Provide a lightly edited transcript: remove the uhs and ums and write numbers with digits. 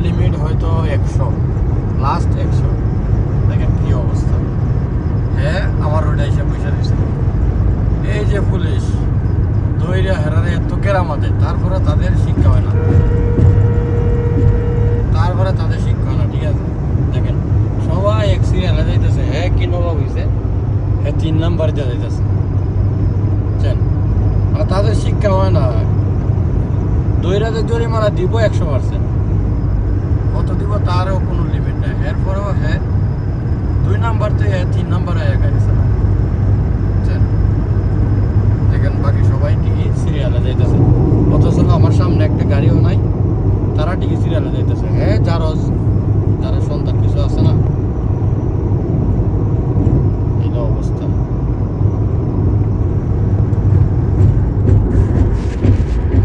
Limit হয়তো 100, last 100। দেখেন কি অবস্থা। হ্যাঁ, আমার রোডে এসে বসে দিয়েছে। এই যে পুলিশ দইরা হেরারে এত কেরামাতে, তারপরে তাদের শিক্ষা হয় না, ঠিক আছে। দেখেন সবাই এক সিরিয়ালে যাইতেছে। হ্যাঁ, কি নবাব হয়েছে, হ্যাঁ 3 নাম্বার দিয়ে যাইতেছে, বুঝছেন। আর তাদের শিক্ষা হয় না। দইরাতে জরিমানা দিব 100%, কত দিব তারও কোনো লিমিট নাই। এরপরেও হ্যাঁ 2 নাম্বার থেকে 3 নাম্বার আয়া গাড়ি চালায়।